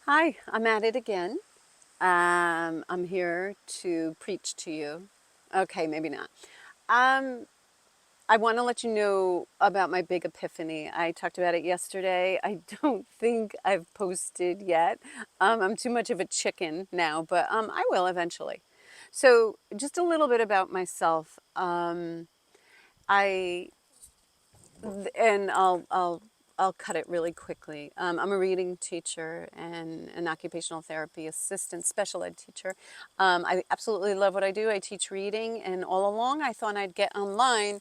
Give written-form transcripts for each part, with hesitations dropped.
Hi, I'm at it again. I'm here to preach to you. Okay, maybe not. Um, I want to let you know about my big epiphany. I talked about it yesterday. I don't think I've posted yet. I'm too much of a chicken now, but I will eventually. So, just a little bit about myself. I and I'll cut it really quickly. I'm a reading teacher and an occupational therapy assistant, special ed teacher. I absolutely love what I do. I teach reading, and all along I thought I'd get online,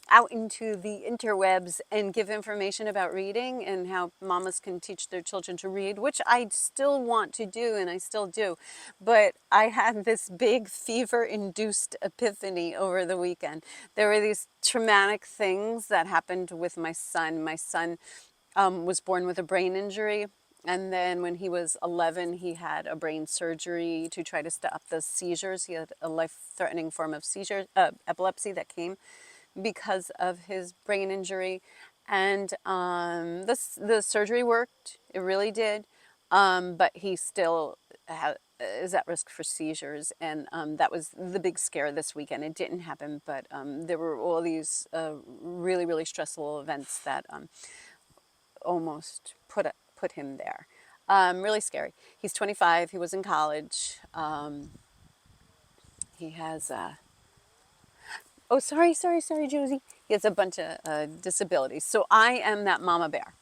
out into the interwebs, and give information about reading and how mamas can teach their children to read, which I still want to do, and I still do. But I had this big fever-induced epiphany over the weekend. There were these traumatic things that happened with my son. My son was born with a brain injury. And then when he was 11, he had a brain surgery to try to stop the seizures. He had a life-threatening form of seizure, epilepsy that came because of his brain injury. And the surgery worked. It really did. But he still is at risk for seizures. And that was the big scare this weekend. It didn't happen, but there were all these really, really stressful events that almost put him there. Really scary. He's 25. He was in college. He has oh, sorry, Josie. He has a bunch of disabilities. So I am that mama bear.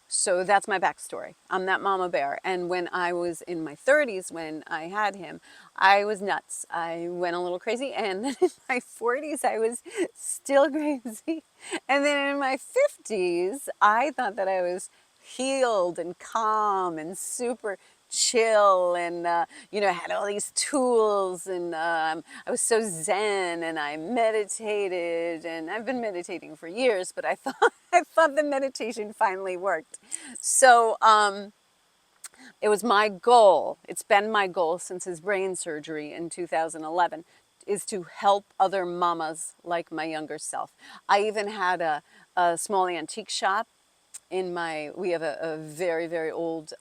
So that's my backstory. I'm that mama bear. And when I was in my 30s, when I had him, I was nuts. I went a little crazy. And then in my 40s, I was still crazy. And then in my 50s, I thought that I was healed and calm and super chill and I had all these tools and I was so zen and I meditated and I've been meditating for years, but I thought I thought the meditation finally worked. So it was my goal. It's been my goal since his brain surgery in 2011 is to help other mamas like my younger self. I even had a small antique shop in we have a very, very old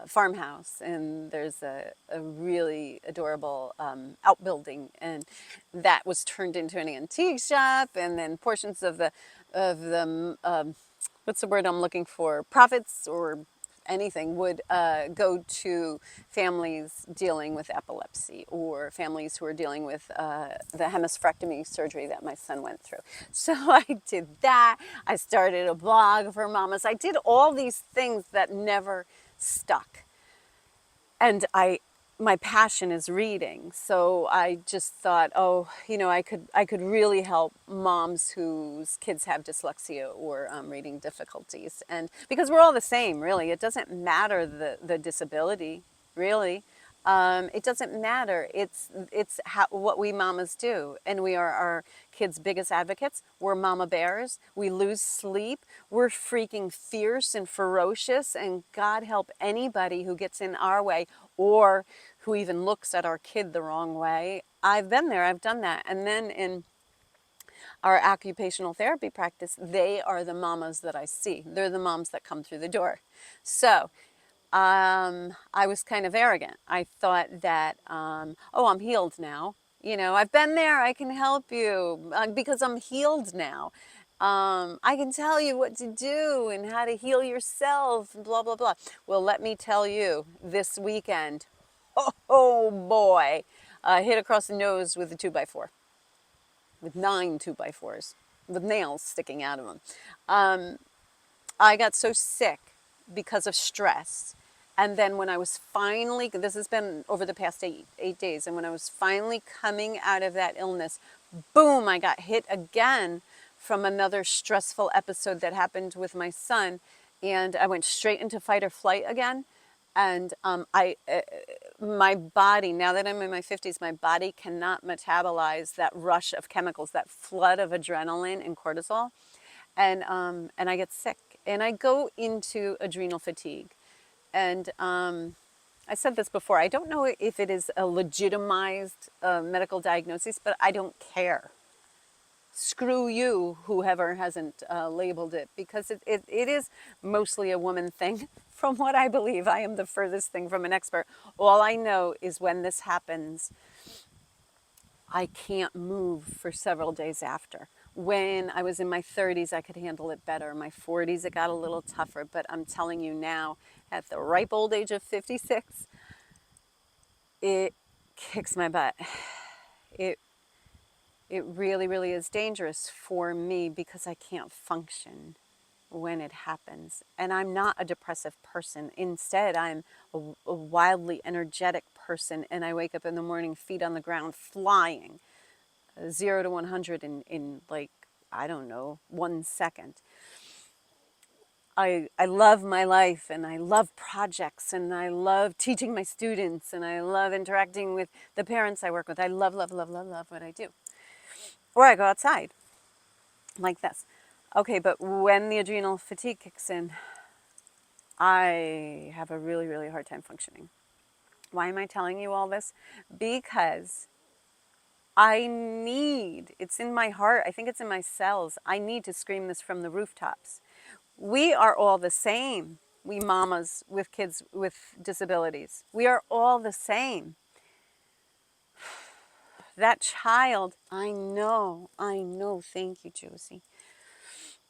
farmhouse, and there's a really adorable outbuilding, and that was turned into an antique shop, and then portions of the what's the word I'm looking for? Profits or anything would go to families dealing with epilepsy or families who are dealing with the hemispherectomy surgery that my son went through. So I did that. I started a blog for mamas. I did all these things that never stuck. And my passion is reading. So I just thought, oh, I could really help moms whose kids have dyslexia or reading difficulties. And because we're all the same, really, it doesn't matter the disability, really. It doesn't matter. It's what we mamas do, and we are our kids' biggest advocates. We're mama bears. We lose sleep. We're freaking fierce and ferocious, and God help anybody who gets in our way or who even looks at our kid the wrong way. I've been there. I've done that. And then in our occupational therapy practice, they are the mamas that I see. They're the moms that come through the door. So I was kind of arrogant. I thought that, oh, I'm healed now. I've been there. I can help you because I'm healed now. I can tell you what to do and how to heal yourself, blah, blah, blah. Well, let me tell you, this weekend, oh boy, hit across the nose with a 2x4, with 9 2x4s, with nails sticking out of them. I got so sick because of stress. And then when I was finally, this has been over the past eight days, and when I was finally coming out of that illness, boom, I got hit again from another stressful episode that happened with my son. And I went straight into fight or flight again. And my body, now that I'm in my 50s, my body cannot metabolize that rush of chemicals, that flood of adrenaline and cortisol, and I get sick, and I go into adrenal fatigue. And I said this before. I don't know if it is a legitimized medical diagnosis, but I don't care. Screw you, whoever hasn't labeled it, because it is mostly a woman thing from what I believe. I am the furthest thing from an expert. All I know is when this happens, I can't move for several days after. When I was in my 30s, I could handle it better. My 40s, it got a little tougher. But I'm telling you now, at the ripe old age of 56, it kicks my butt. It it really, really is dangerous for me because I can't function when it happens. And I'm not a depressive person. Instead, I'm a wildly energetic person. And I wake up in the morning, feet on the ground, flying 0 to 100 in like, I don't know, 1 second. I love my life and I love projects and I love teaching my students and I love interacting with the parents I work with. I love, love, love, love, love what I do. Or I go outside like this. Okay, but when the adrenal fatigue kicks in, I have a really, really hard time functioning. Why am I telling you all this? Because it's in my heart, I think it's in my cells. I need to scream this from the rooftops. We are all the same, we mamas with kids with disabilities. We are all the same. That child, I know, thank you, Josie.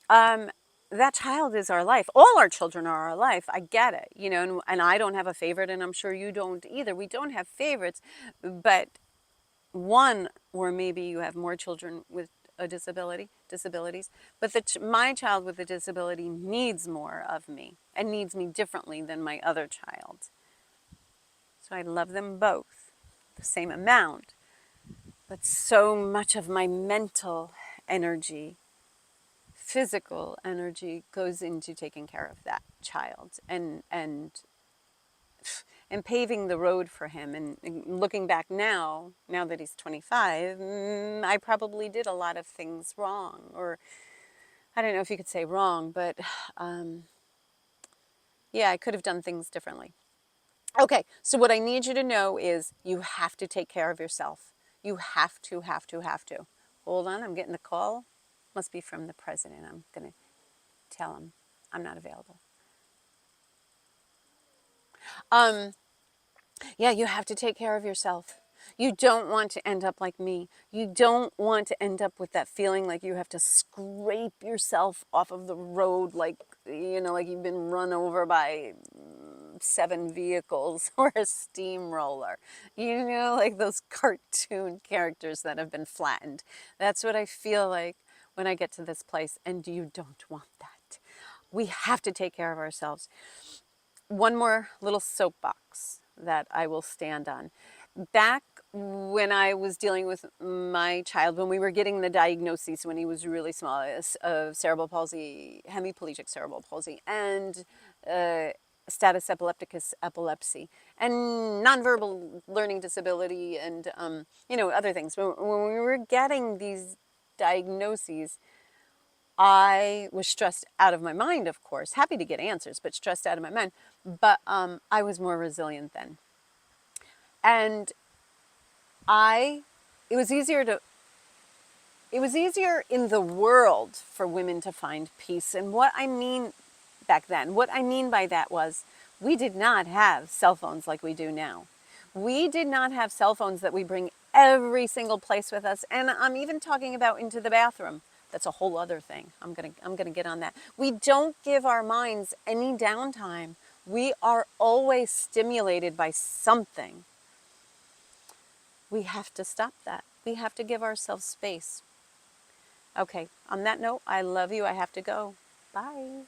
That child is our life. All our children are our life. I get it, and I don't have a favorite, and I'm sure you don't either. We don't have favorites, but one, or maybe you have more children with a disabilities, but my child with a disability needs more of me and needs me differently than my other child. So I love them both the same amount, but so much of my mental energy, physical energy goes into taking care of that child and paving the road for him. And looking back now that he's 25, I probably did a lot of things wrong, or I don't know if you could say wrong, but yeah, I could have done things differently. Okay, so what I need you to know is you have to take care of yourself. You have to, have to, have to. Hold on, I'm getting a call. Must be from the president. I'm going to tell him I'm not available. Yeah, you have to take care of yourself. You don't want to end up like me. You don't want to end up with that feeling like you have to scrape yourself off of the road like you've been run over by 7 vehicles or a steamroller. Like those cartoon characters that have been flattened. That's what I feel like when I get to this place, and you don't want that. We have to take care of ourselves. One more little soapbox that I will stand on. Back when I was dealing with my child, when we were getting the diagnoses when he was really small, of cerebral palsy, hemiplegic cerebral palsy, and status epilepticus epilepsy, and nonverbal learning disability, and other things. When we were getting these diagnoses, I was stressed out of my mind, of course, happy to get answers, but stressed out of my mind. But I was more resilient then. And I, it was easier to, it was easier in the world for women to find peace. And what I mean back then, what I mean by that was we did not have cell phones like we do now. We did not have cell phones that we bring every single place with us. And I'm even talking about into the bathroom. That's a whole other thing. I'm gonna get on that. We don't give our minds any downtime. We are always stimulated by something. We have to stop that. We have to give ourselves space. Okay, on that note, I love you. I have to go. Bye.